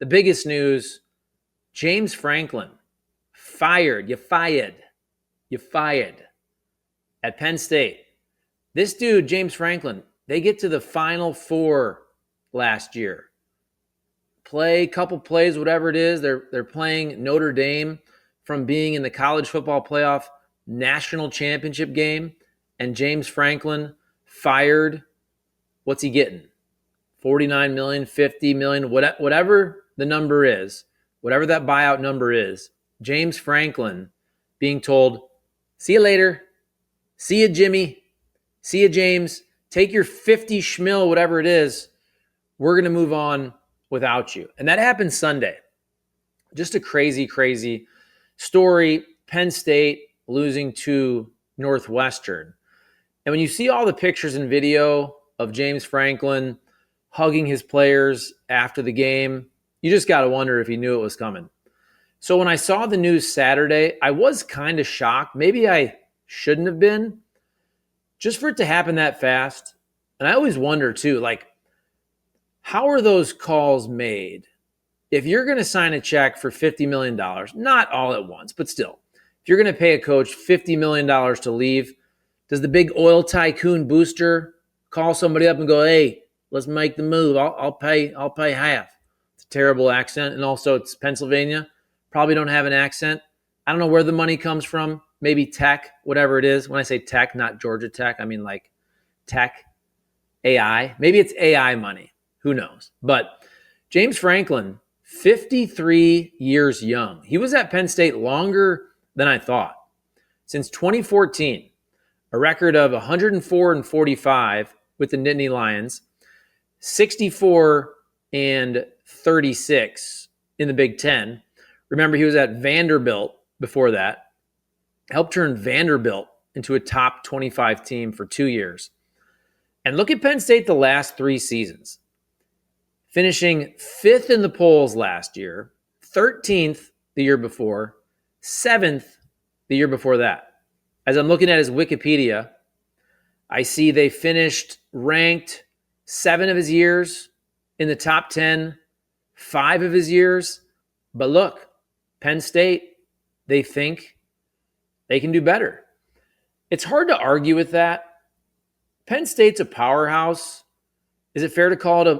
the biggest news, James Franklin fired. You fired at Penn State. This dude, James Franklin, they get to the Final Four last year. Play a couple plays, whatever it is. They're playing Notre Dame from being in the college football playoff national championship game, and James Franklin fired. What's he getting? 49 million, 50 million, whatever the number is, whatever that buyout number is. James Franklin being told, see you later. See you, Jimmy. See you, James. Take your 50 schmil, whatever it is. We're going to move on without you. And that happened Sunday. Just a crazy, crazy story. Penn State losing to Northwestern. And when you see all the pictures and video of James Franklin hugging his players after the game, you just got to wonder if he knew it was coming. So when I saw the news Saturday, I was kind of shocked. Maybe I shouldn't have been, just for it to happen that fast. And I always wonder too, like, how are those calls made? If you're going to sign a check for $50 million, not all at once, but still, if you're going to pay a coach $50 million to leave, does the big oil tycoon booster call somebody up and go, hey, let's make the move. I'll pay half. It's a terrible accent. And also it's Pennsylvania. Probably don't have an accent. I don't know where the money comes from. Maybe tech, whatever it is. When I say tech, not Georgia Tech, I mean like tech, AI. Maybe it's AI money. Who knows? But James Franklin, 53 years young. He was at Penn State longer than I thought. Since 2014, a record of 104-45 with the Nittany Lions, 64-36 in the Big Ten. Remember, he was at Vanderbilt before that. Helped turn Vanderbilt into a top 25 team for 2 years. And look at Penn State the last 3 seasons. Finishing 5th in the polls last year, 13th the year before, 7th the year before that. As I'm looking at his Wikipedia, I see they finished ranked 7 of his years in the top 10, 5 of his years. But look, Penn State, they think they can do better. It's hard to argue with that. Penn State's a powerhouse. Is it fair to call it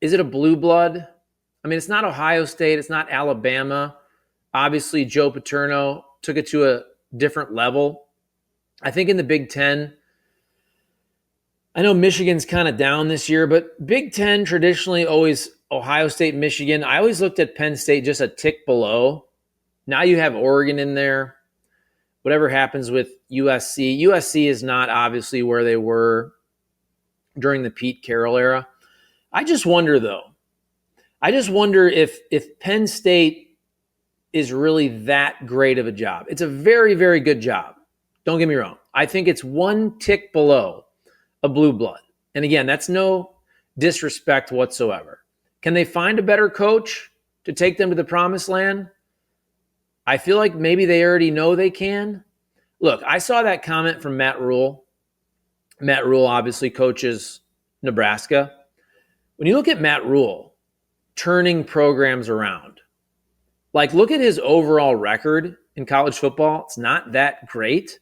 is it a blue blood? I mean, it's not Ohio State. It's not Alabama. Obviously, Joe Paterno took it to a different level. I think in the Big Ten, I know Michigan's kind of down this year, but Big Ten traditionally always Ohio State, Michigan. I always looked at Penn State just a tick below. Now you have Oregon in there. Whatever happens with USC. USC is not obviously where they were during the Pete Carroll era. I just wonder, though. I just wonder if Penn State is really that great of a job. It's a very, very good job. Don't get me wrong. I think it's one tick below a blue blood. And again, that's no disrespect whatsoever. Can they find a better coach to take them to the promised land? I feel like maybe they already know they can. Look, I saw that comment from Matt Rule. Matt Rule obviously coaches Nebraska. When you look at Matt Rule turning programs around, like look at his overall record in college football. It's not that great.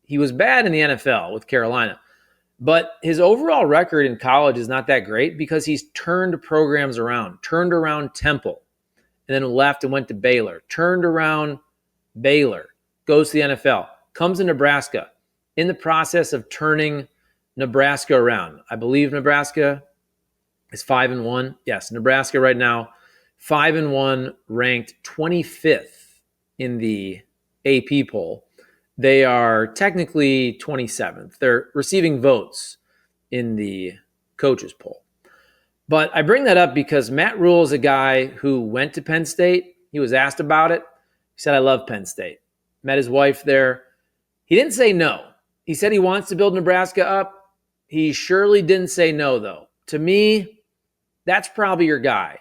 He was bad in the NFL with Carolina. But his overall record in college is not that great because he's turned programs around, turned around Temple, and then left and went to Baylor, turned around Baylor, goes to the NFL, comes to Nebraska, in the process of turning Nebraska around. I believe Nebraska is 5-1. Yes, Nebraska right now, 5-1, ranked 25th in the AP poll. They are technically 27th. They're receiving votes in the coaches poll. But I bring that up because Matt Rule is a guy who went to Penn State. He was asked about it. He said, I love Penn State. Met his wife there. He didn't say no. He said he wants to build Nebraska up. He surely didn't say no, though. To me, that's probably your guy.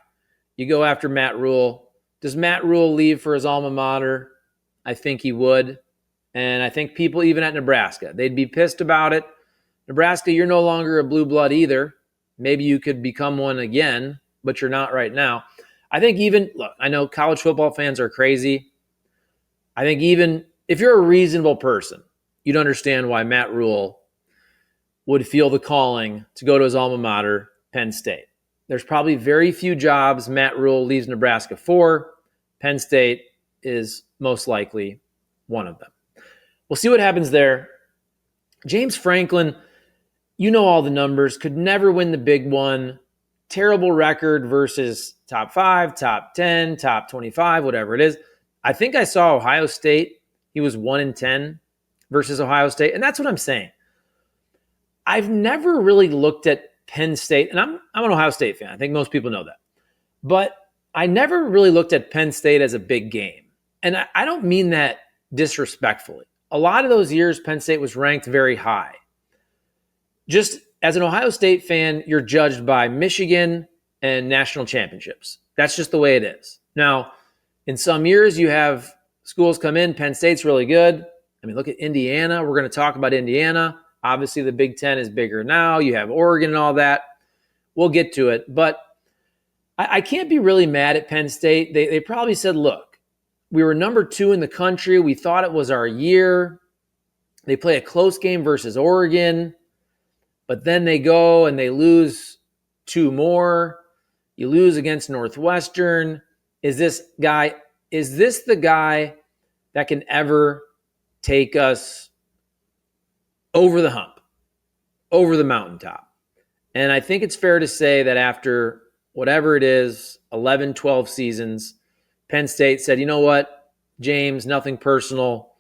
You go after Matt Rule. Does Matt Rule leave for his alma mater? I think he would. And I think people even at Nebraska, they'd be pissed about it. Nebraska, you're no longer a blue blood either. Maybe you could become one again, but you're not right now. I think look, I know college football fans are crazy. I think even if you're a reasonable person, you'd understand why Matt Rule would feel the calling to go to his alma mater, Penn State. There's probably very few jobs Matt Rule leaves Nebraska for. Penn State is most likely one of them. We'll see what happens there. James Franklin, you know all the numbers, could never win the big one. Terrible record versus top 5, top 10, top 25, whatever it is. I think I saw Ohio State. He was 1-10 versus Ohio State. And that's what I'm saying. I've never really looked at Penn State, and I'm an Ohio State fan. I think most people know that. But I never really looked at Penn State as a big game. And I don't mean that disrespectfully. A lot of those years, Penn State was ranked very high. Just as an Ohio State fan, you're judged by Michigan and national championships. That's just the way it is. Now, in some years, you have schools come in. Penn State's really good. I mean, look at Indiana. We're going to talk about Indiana. Obviously, the Big Ten is bigger now. You have Oregon and all that. We'll get to it. But I can't be really mad at Penn State. They probably said, look, we were number 2 in the country. We thought it was our year. They play a close game versus Oregon. But then they go and they lose 2 more. You lose against Northwestern. Is this the guy that can ever take us over the hump, over the mountaintop? And I think it's fair to say that after whatever it is, 11, 12 seasons, Penn State said, you know what, James, nothing personal.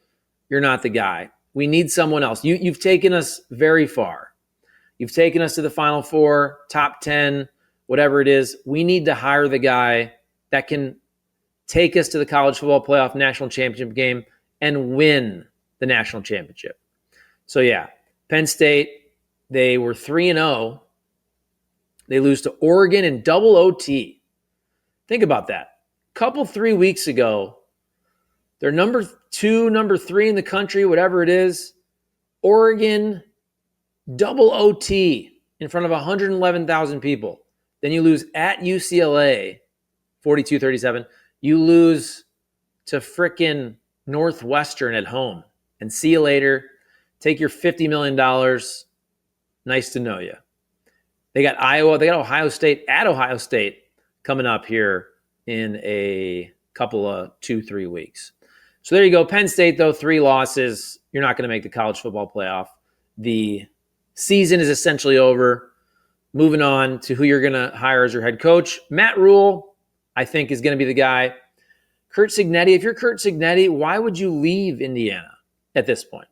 You're not the guy. We need someone else. You've taken us very far. You've taken us to the Final Four, top 10, whatever it is. We need to hire the guy that can take us to the college football playoff national championship game and win the national championship. So, yeah, Penn State, they were 3-0. They lose to Oregon in double OT. Think about that. 3 weeks ago, they're number 2, number 3 in the country, whatever it is. Oregon, double OT in front of 111,000 people. Then you lose at UCLA, 42-37. You lose to frickin' Northwestern at home. And see you later. Take your $50 million. Nice to know you. They got Iowa. They got Ohio State at Ohio State coming up here in a couple of 2-3 weeks. So there you go. Penn State, though, 3 losses. You're not going to make the college football playoff. The season is essentially over. Moving on to who you're going to hire as your head coach. Matt Rule, I think, is going to be the guy. Curt Cignetti, if you're Curt Cignetti, why would you leave Indiana at this point?